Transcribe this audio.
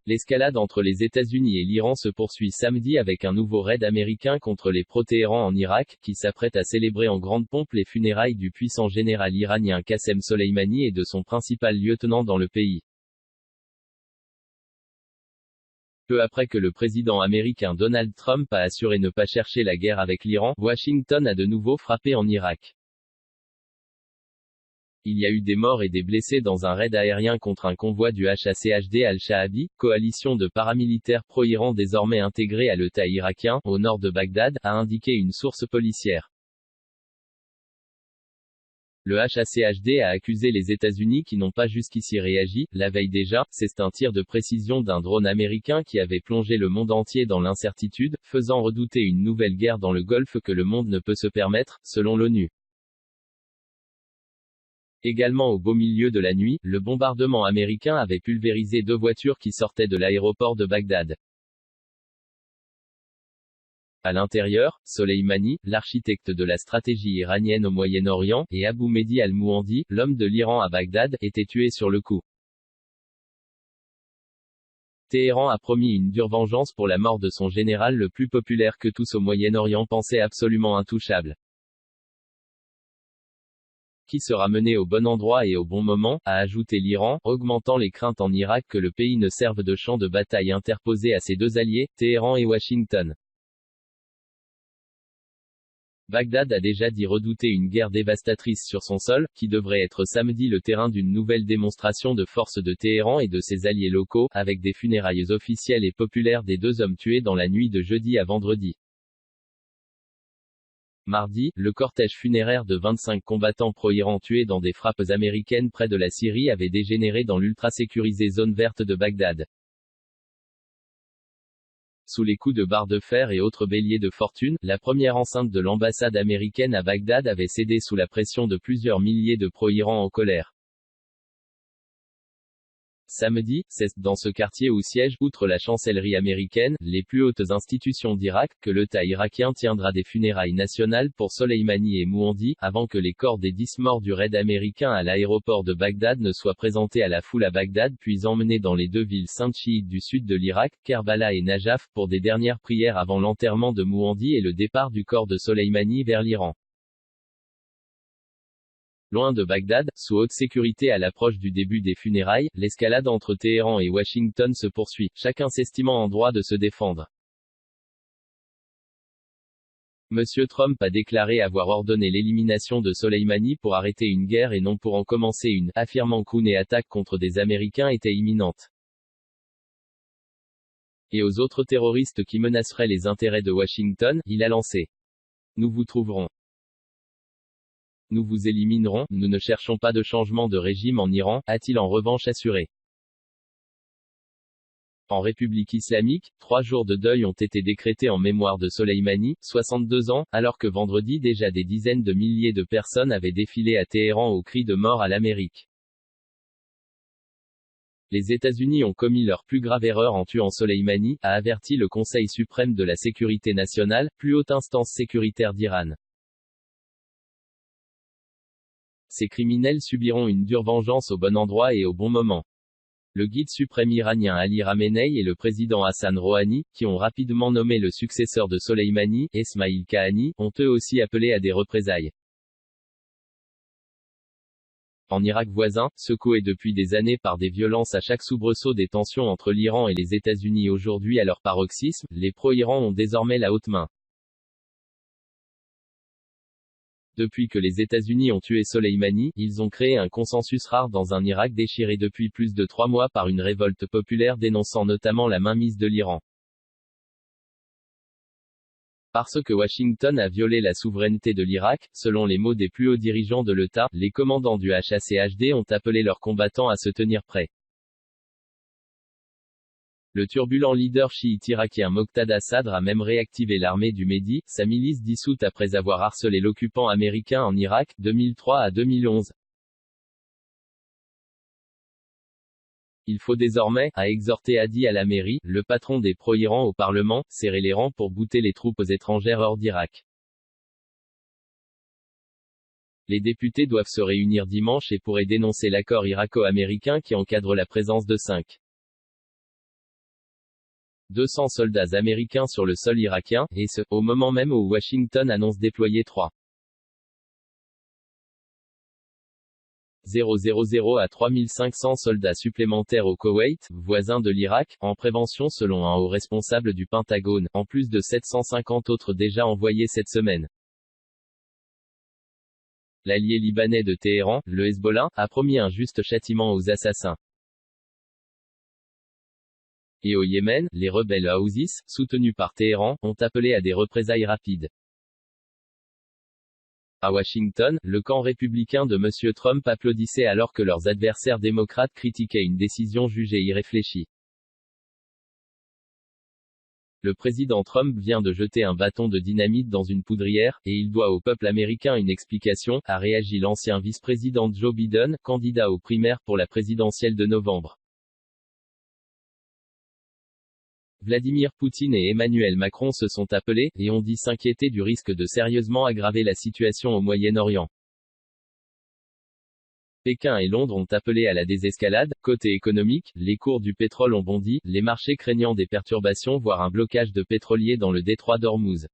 L'escalade entre les États-Unis et l'Iran se poursuit samedi avec un nouveau raid américain contre les pro-Téhéran en Irak, qui s'apprête à célébrer en grande pompe les funérailles du puissant général iranien Qassem Soleimani et de son principal lieutenant dans le pays. Peu après que le président américain Donald Trump a assuré ne pas chercher la guerre avec l'Iran, Washington a de nouveau frappé en Irak. Il y a eu des morts et des blessés dans un raid aérien contre un convoi du HACHD Al-Shaabi, coalition de paramilitaires pro-Iran désormais intégrés à l'État irakien, au nord de Bagdad, a indiqué une source policière. Le HACHD a accusé les États-Unis qui n'ont pas jusqu'ici réagi. La veille déjà, c'est un tir de précision d'un drone américain qui avait plongé le monde entier dans l'incertitude, faisant redouter une nouvelle guerre dans le Golfe que le monde ne peut se permettre, selon l'ONU. Également au beau milieu de la nuit, le bombardement américain avait pulvérisé 2 voitures qui sortaient de l'aéroport de Bagdad. À l'intérieur, Soleimani, l'architecte de la stratégie iranienne au Moyen-Orient, et Abu Mehdi al-Mouhandi, l'homme de l'Iran à Bagdad, étaient tués sur le coup. Téhéran a promis une dure vengeance pour la mort de son général le plus populaire que tous au Moyen-Orient pensaient absolument intouchable. Qui sera mené au bon endroit et au bon moment, a ajouté l'Iran, augmentant les craintes en Irak que le pays ne serve de champ de bataille interposé à ses 2 alliés, Téhéran et Washington. Bagdad a déjà dit redouter une guerre dévastatrice sur son sol, qui devrait être samedi le terrain d'une nouvelle démonstration de force de Téhéran et de ses alliés locaux, avec des funérailles officielles et populaires des 2 hommes tués dans la nuit de jeudi à vendredi. Mardi, le cortège funéraire de 25 combattants pro-Iran tués dans des frappes américaines près de la Syrie avait dégénéré dans l'ultra-sécurisée zone verte de Bagdad. Sous les coups de barres de fer et autres béliers de fortune, la première enceinte de l'ambassade américaine à Bagdad avait cédé sous la pression de plusieurs milliers de pro-Iran en colère. Samedi, c'est dans ce quartier où siègent, outre la chancellerie américaine, les plus hautes institutions d'Irak, que l'État irakien tiendra des funérailles nationales pour Soleimani et Mouhandi, avant que les corps des 10 morts du raid américain à l'aéroport de Bagdad ne soient présentés à la foule à Bagdad puis emmenés dans les 2 villes saintes chiites du sud de l'Irak, Kerbala et Najaf, pour des dernières prières avant l'enterrement de Mouhandi et le départ du corps de Soleimani vers l'Iran. Loin de Bagdad, sous haute sécurité à l'approche du début des funérailles, l'escalade entre Téhéran et Washington se poursuit, chacun s'estimant en droit de se défendre. Monsieur Trump a déclaré avoir ordonné l'élimination de Soleimani pour arrêter une guerre et non pour en commencer une, affirmant qu'une attaque contre des Américains était imminente. Et aux autres terroristes qui menaceraient les intérêts de Washington, il a lancé: nous vous trouverons. Nous vous éliminerons, nous ne cherchons pas de changement de régime en Iran, a-t-il en revanche assuré. En République islamique, 3 jours de deuil ont été décrétés en mémoire de Soleimani, 62 ans, alors que vendredi déjà des dizaines de milliers de personnes avaient défilé à Téhéran au cri de mort à l'Amérique. Les États-Unis ont commis leur plus grave erreur en tuant Soleimani, a averti le Conseil suprême de la sécurité nationale, plus haute instance sécuritaire d'Iran. Ces criminels subiront une dure vengeance au bon endroit et au bon moment. Le guide suprême iranien Ali Khamenei et le président Hassan Rouhani, qui ont rapidement nommé le successeur de Soleimani, Esmail Kahani, ont eux aussi appelé à des représailles. En Irak voisin, secoué depuis des années par des violences à chaque soubresaut des tensions entre l'Iran et les États-Unis aujourd'hui à leur paroxysme, les pro-Iran ont désormais la haute main. Depuis que les États-Unis ont tué Soleimani, ils ont créé un consensus rare dans un Irak déchiré depuis plus de 3 mois par une révolte populaire dénonçant notamment la mainmise de l'Iran. Parce que Washington a violé la souveraineté de l'Irak, selon les mots des plus hauts dirigeants de l'État, les commandants du HACHD ont appelé leurs combattants à se tenir prêts. Le turbulent leader chiite irakien Moqtada Sadr a même réactivé l'armée du Mehdi, sa milice dissoute après avoir harcelé l'occupant américain en Irak, 2003 à 2011. Il faut désormais, a exhorté Hadi al-Ameri, le patron des pro-Iran au Parlement, serrer les rangs pour bouter les troupes étrangères hors d'Irak. Les députés doivent se réunir dimanche et pourraient dénoncer l'accord irako-américain qui encadre la présence de 5 200 soldats américains sur le sol irakien, et ce, au moment même où Washington annonce déployer 3,000 à 3500 soldats supplémentaires au Koweït, voisin de l'Irak, en prévention selon un haut responsable du Pentagone, en plus de 750 autres déjà envoyés cette semaine. L'allié libanais de Téhéran, le Hezbollah, a promis un juste châtiment aux assassins. Et au Yémen, les rebelles Houthis, soutenus par Téhéran, ont appelé à des représailles rapides. À Washington, le camp républicain de M. Trump applaudissait alors que leurs adversaires démocrates critiquaient une décision jugée irréfléchie. Le président Trump vient de jeter un bâton de dynamite dans une poudrière, et il doit au peuple américain une explication, a réagi l'ancien vice-président Joe Biden, candidat aux primaires pour la présidentielle de novembre. Vladimir Poutine et Emmanuel Macron se sont appelés, et ont dit s'inquiéter du risque de sérieusement aggraver la situation au Moyen-Orient. Pékin et Londres ont appelé à la désescalade. Côté économique, les cours du pétrole ont bondi, les marchés craignant des perturbations voire un blocage de pétroliers dans le détroit d'Ormuz.